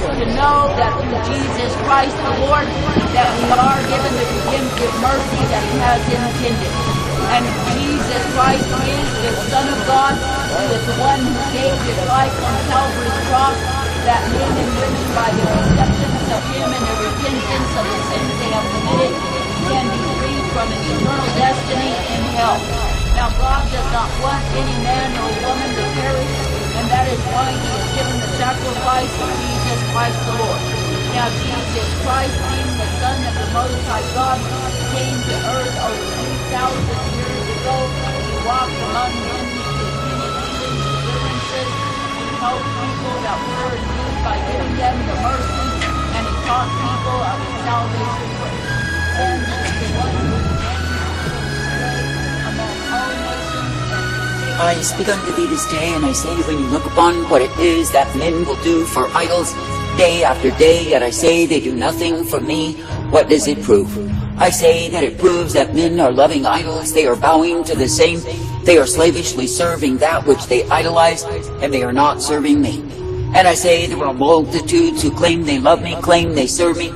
to know that through Jesus Christ the Lord, that we are given the redemptive mercy that He has intended. And Jesus Christ is the Son of God, who is the one who gave His life on Calvary's cross, that men and women, by the acceptance of Him and the repentance of the sins they have committed, can be freed from an eternal destiny in hell. Now God does not want any man or woman to perish, and that is why He has given the sacrifice of Jesus Christ the Lord. Now Jesus Christ, being the Son of the Most High God, came to earth over 2,000 years ago. He walked among men, He did many healings, deliverances. He helped people that were in need by giving them the mercy, and He taught people of His salvation grace. And He is the one who reigns among all nations. I speak unto thee this day, and I say, when you look upon what it is that men will do for idols, day after day, yet I say they do nothing for me, what does it prove? I say that it proves that men are loving idols, they are bowing to the same, they are slavishly serving that which they idolize, and they are not serving me. And I say there are multitudes who claim they love me, claim they serve me,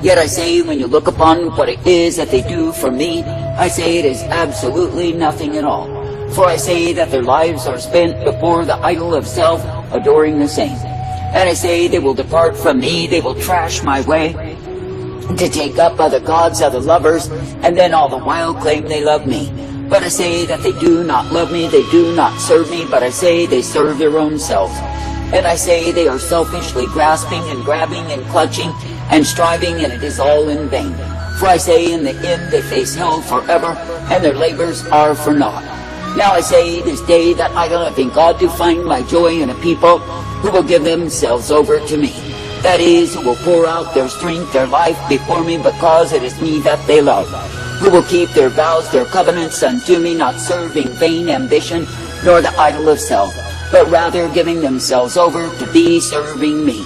yet I say when you look upon what it is that they do for me, I say it is absolutely nothing at all. For I say that their lives are spent before the idol of self, adoring the same. And I say they will depart from me, they will trash my way, to take up other gods, other lovers, and then all the while claim they love me. But I say that they do not love me, they do not serve me, but I say they serve their own selves. And I say they are selfishly grasping and grabbing and clutching and striving, and it is all in vain. For I say in the end they face hell forever, and their labors are for naught. Now I say this day that I don't think God to find my joy in a people who will give themselves over to me. That is, who will pour out their strength, their life before me, because it is me that they love. Who will keep their vows, their covenants unto me, not serving vain ambition, nor the idol of self, but rather giving themselves over to be serving me.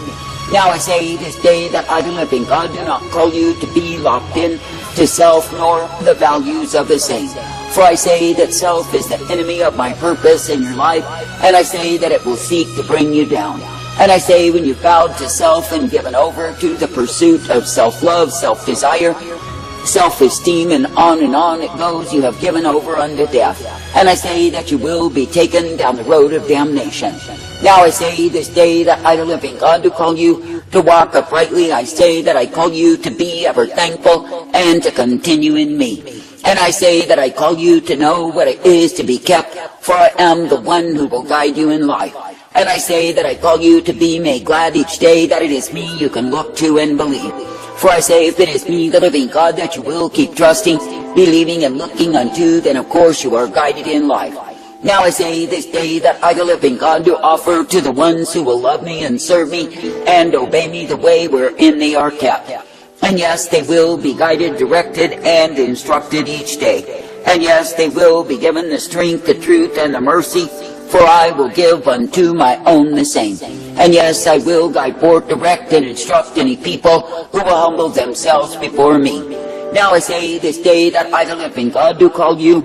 Now I say this day that I do think God do not call you to be locked in to self, nor the values of the same. For I say that self is the enemy of my purpose in your life, and I say that it will seek to bring you down. And I say when you've bowed to self and given over to the pursuit of self-love, self-desire, self-esteem, and on it goes, you have given over unto death. And I say that you will be taken down the road of damnation. Now I say this day that I, the living God, to call you to walk uprightly. I say that I call you to be ever thankful and to continue in me. And I say that I call you to know what it is to be kept, for I am the one who will guide you in life. And I say that I call you to be made glad each day that it is me you can look to and believe. For I say if it is me, the living God, that you will keep trusting, believing, and looking unto, then of course you are guided in life. Now I say this day that I, the living God, do offer to the ones who will love me and serve me and obey me the way wherein they are kept. And yes, they will be guided, directed, and instructed each day. And yes, they will be given the strength, the truth, and the mercy, for I will give unto my own the same. And yes, I will guide forth, direct, and instruct any people who will humble themselves before me. Now I say this day that I, the living God, do call you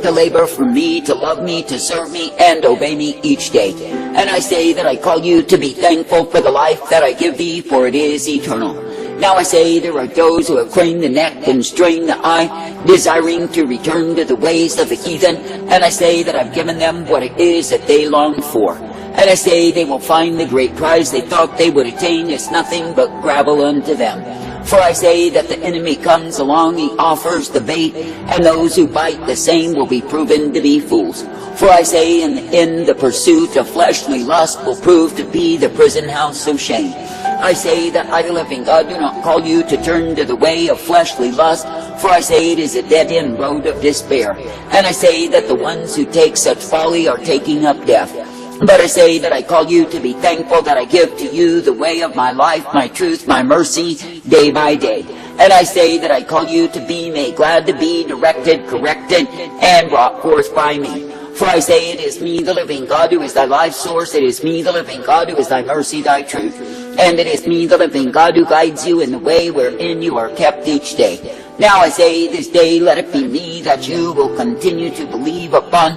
to labor for me, to love me, to serve me, and obey me each day. And I say that I call you to be thankful for the life that I give thee, for it is eternal. Now I say there are those who have craned the neck and strained the eye, desiring to return to the ways of the heathen, and I say that I've given them what it is that they long for. And I say they will find the great prize they thought they would attain is nothing but gravel unto them. For I say that the enemy comes along, he offers the bait, and those who bite the same will be proven to be fools. For I say in the end the pursuit of fleshly lust will prove to be the prison house of shame. I say that I, the living God, do not call you to turn to the way of fleshly lust, for I say it is a dead-end road of despair. And I say that the ones who take such folly are taking up death. But I say that I call you to be thankful that I give to you the way of my life, my truth, my mercy, day by day. And I say that I call you to be made glad, to be directed, corrected, and brought forth by me. For I say it is me, the living God, who is thy life source. It is me, the living God, who is thy mercy, thy truth. And it is me, the living God, who guides you in the way wherein you are kept each day. Now I say this day, let it be me that you will continue to believe upon,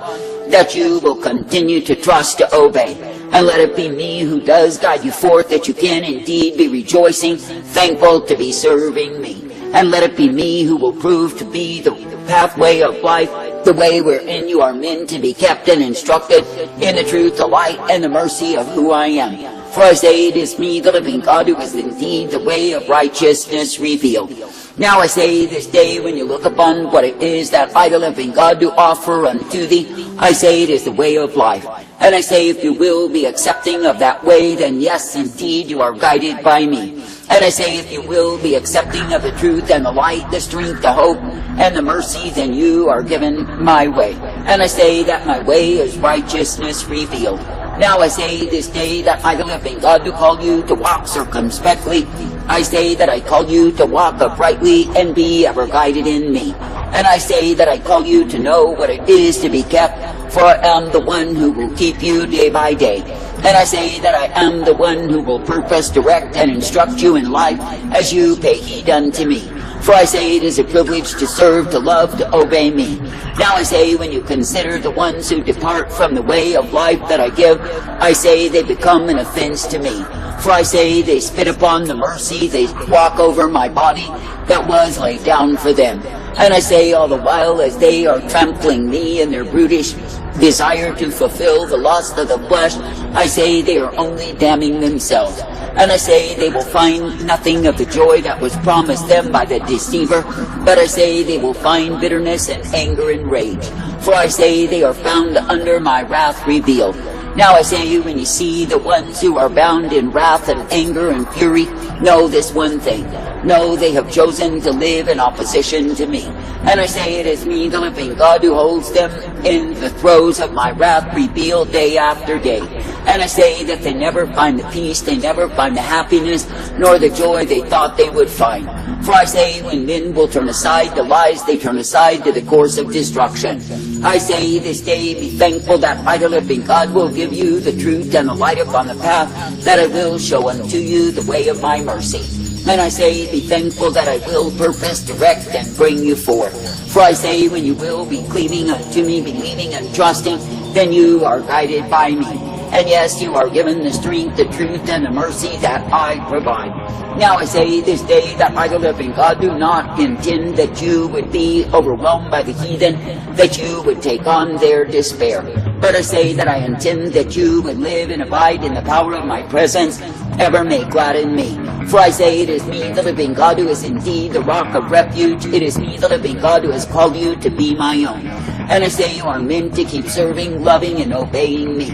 that you will continue to trust, to obey. And let it be me who does guide you forth, that you can indeed be rejoicing, thankful to be serving me. And let it be me who will prove to be the pathway of life, the way wherein you are meant to be kept and instructed in the truth, the light, and the mercy of who I am. For I say it is me, the living God, who is indeed the way of righteousness revealed. Now I say this day, when you look upon what it is that I, the living God, do offer unto thee, I say it is the way of life. And I say, if you will be accepting of that way, then yes, indeed, you are guided by me. And I say, if you will be accepting of the truth and the light, the strength, the hope, and the mercy, then you are given my way. And I say that my way is righteousness revealed. Now I say this day that I, the living God, do call you to walk circumspectly. I say that I call you to walk uprightly and be ever guided in me. And I say that I call you to know what it is to be kept, for I am the one who will keep you day by day. And I say that I am the one who will purpose, direct, and instruct you in life as you pay heed unto me. For I say it is a privilege to serve, to love, to obey me. Now I say, when you consider the ones who depart from the way of life that I give, I say they become an offense to me. For I say they spit upon the mercy, they walk over my body that was laid down for them. And I say, all the while as they are trampling me in their brutish desire to fulfill the lust of the flesh, I say they are only damning themselves. And I say they will find nothing of the joy that was promised them by the deceiver, but I say they will find bitterness and anger and rage. For I say they are found under my wrath revealed. Now I say, when you see the ones who are bound in wrath and anger and fury, know this one thing. No, they have chosen to live in opposition to me. And I say it is me, the living God, who holds them in the throes of my wrath revealed day after day. And I say that they never find the peace, they never find the happiness, nor the joy they thought they would find. For I say, when men will turn aside to lies, they turn aside to the course of destruction. I say this day, be thankful that I, the living God, will give you the truth and the light upon the path, that I will show unto you the way of my mercy. And I say, be thankful that I will purpose, direct, and bring you forth. For I say, when you will be cleaving unto me, believing and trusting, then you are guided by me. And yes, you are given the strength, the truth, and the mercy that I provide. Now I say this day that I, the living God, do not intend that you would be overwhelmed by the heathen, that you would take on their despair. But I say that I intend that you would live and abide in the power of my presence, ever make glad in me. For I say it is me, the living God, who is indeed the rock of refuge. It is me, the living God, who has called you to be my own. And I say you are meant to keep serving, loving, and obeying me.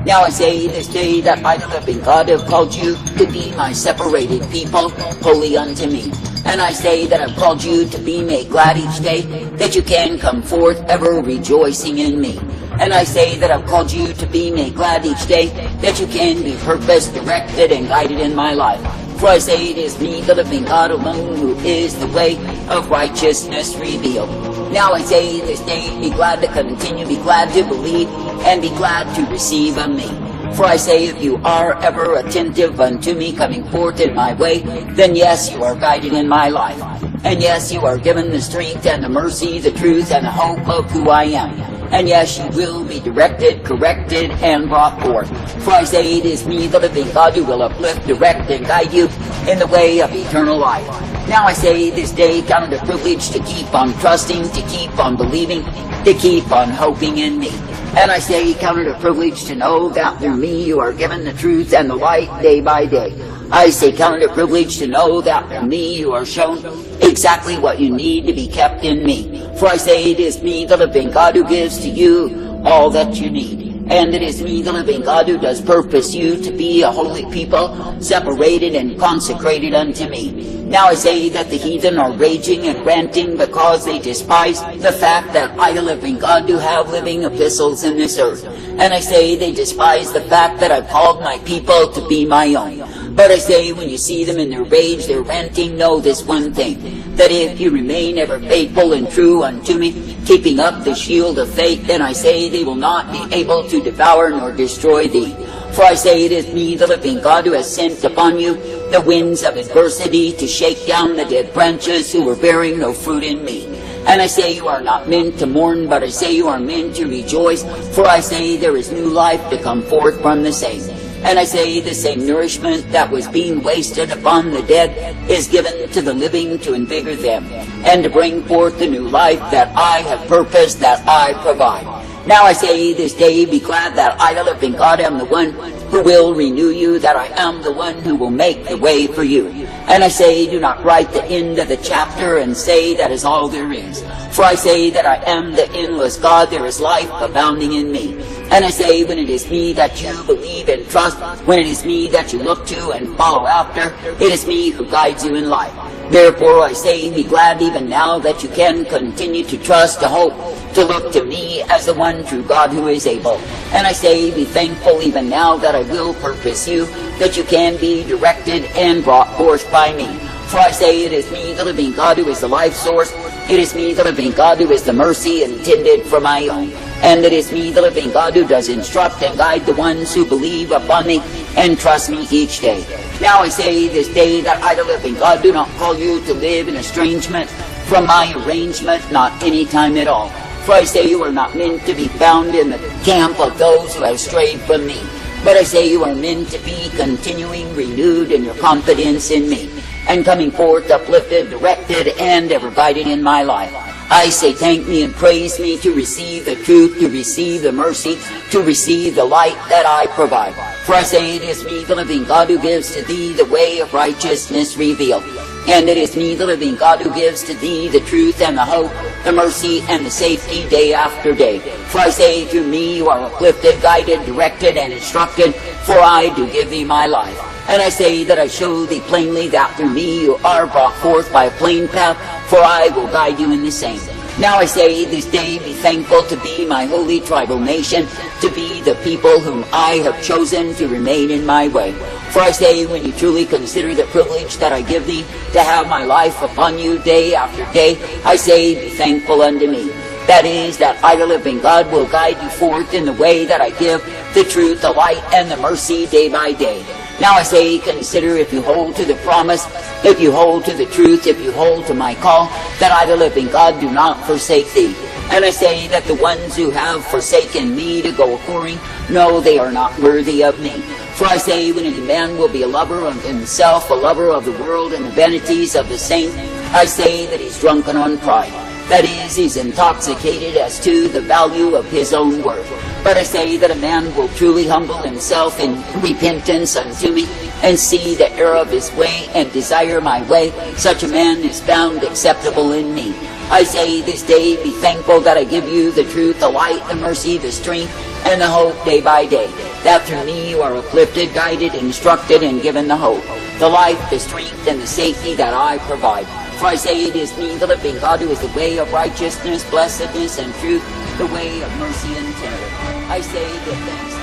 Now I say this day that I, the living God, have called you to be my separated people, holy unto me. And I say that I've called you to be made glad each day, that you can come forth ever rejoicing in me. And I say that I've called you to be made glad each day, that you can be purposed, directed, and guided in my life. For I say it is me, the living God alone, who is the way of righteousness revealed. Now I say this day, be glad to continue, be glad to believe, and be glad to receive of me. For I say, if you are ever attentive unto me coming forth in my way, then yes, you are guided in my life. And yes, you are given the strength and the mercy, the truth and the hope of who I am. And yes, you will be directed, corrected, and brought forth. For I say it is me, the living God, who will uplift, direct, and guide you in the way of eternal life. Now I say this day, count it a privilege to keep on trusting, to keep on believing, to keep on hoping in me. And I say, count it a privilege to know that through me you are given the truth and the light day by day. I say, count it a privilege to know that through me you are shown exactly what you need to be kept in me. For I say, it is me, the living God, who gives to you all that you need. And it is me, the living God, who does purpose you to be a holy people, separated and consecrated unto me. Now I say that the heathen are raging and ranting because they despise the fact that I, the living God, do have living epistles in this earth. And I say they despise the fact that I've called my people to be my own. But I say, when you see them in their rage, their ranting, know this one thing, that if you remain ever faithful and true unto me, keeping up the shield of faith, then I say they will not be able to devour nor destroy thee. For I say it is me, the living God, who has sent upon you the winds of adversity to shake down the dead branches who were bearing no fruit in me. And I say you are not meant to mourn, but I say you are meant to rejoice. For I say there is new life to come forth from the same. And I say the same nourishment that was being wasted upon the dead is given to the living to invigorate them, and to bring forth the new life that I have purposed, that I provide. Now I say this day, be glad that I, the living God, am the one who will renew you, that I am the one who will make the way for you. And I say, do not write the end of the chapter and say that is all there is. For I say that I am the endless God, there is life abounding in me. And I say, when it is me that you believe and trust, when it is me that you look to and follow after, it is me who guides you in life. Therefore I say, be glad even now that you can continue to trust, to hope, to look to me as the one true God who is able. And I say, be thankful even now that I will purpose you, that you can be directed and brought forth by me. For I say, it is me, the living God, who is the life source. It is me, the living God, who is the mercy intended for my own. And it is me, the living God, who does instruct and guide the ones who believe upon me and trust me each day. Now I say this day that I, the living God, do not call you to live in estrangement from my arrangement, not any time at all. For I say you are not meant to be found in the camp of those who have strayed from me. But I say you are meant to be continuing renewed in your confidence in me, and coming forth uplifted, directed, and ever guided in my life. I say thank me and praise me to receive the truth, to receive the mercy, to receive the light that I provide. For I say it is me, the living God, who gives to thee the way of righteousness revealed. And it is me, the living God, who gives to thee the truth and the hope, the mercy and the safety day after day. For I say through me you are uplifted, guided, directed, and instructed, for I do give thee my life. And I say that I show thee plainly that through me you are brought forth by a plain path, for I will guide you in the same. Now I say this day, be thankful to be my holy tribal nation, to be the people whom I have chosen to remain in my way. For I say, when you truly consider the privilege that I give thee, to have my life upon you day after day, I say, be thankful unto me. That is, that I, the living God, will guide you forth in the way that I give, the truth, the light, and the mercy day by day. Now I say, consider if you hold to the promise, if you hold to the truth, if you hold to my call, that I, the living God, do not forsake thee. And I say that the ones who have forsaken me to go a-whoring, no, they are not worthy of me. For I say, when any man will be a lover of himself, a lover of the world and the vanities of the saint, I say that he's drunken on pride. That is, he's intoxicated as to the value of his own worth. But I say that a man will truly humble himself in repentance unto me, and see the error of his way, and desire my way. Such a man is found acceptable in me. I say this day, be thankful that I give you the truth, the light, the mercy, the strength, and the hope day by day. That through me you are uplifted, guided, instructed, and given the hope, the life, the strength, and the safety that I provide. For I say it is me, the living God, who is the way of righteousness, blessedness, and truth, the way of mercy and terror. I say give thanks.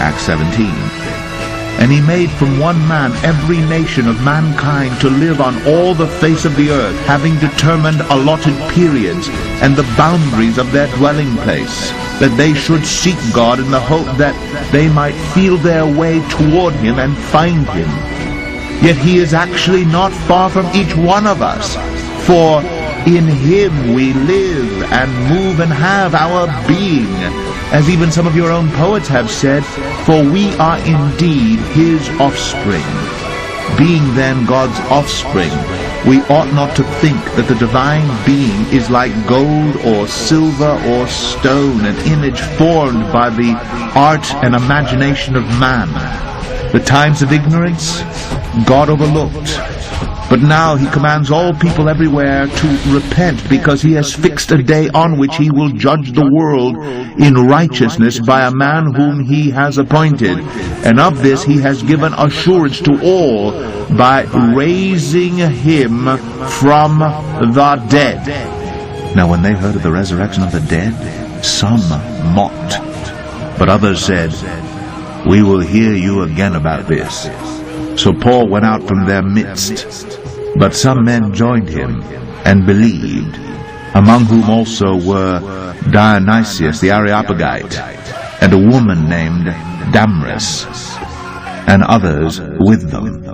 Acts 17. And he made from one man every nation of mankind to live on all the face of the earth, having determined allotted periods and the boundaries of their dwelling place, that they should seek God in the hope that they might feel their way toward him and find him. Yet he is actually not far from each one of us, for in him we live and move and have our being, as even some of your own poets have said, for we are indeed his offspring. Being then God's offspring, we ought not to think that the divine being is like gold or silver or stone, an image formed by the art and imagination of man. The times of ignorance God overlooked, but now he commands all people everywhere to repent, because he has fixed a day on which he will judge the world in righteousness by a man whom he has appointed. And of this he has given assurance to all by raising him from the dead. Now when they heard of the resurrection of the dead, some mocked, but others said, we will hear you again about this. So Paul went out from their midst, but some men joined him and believed, among whom also were Dionysius the Areopagite, and a woman named Damaris, and others with them.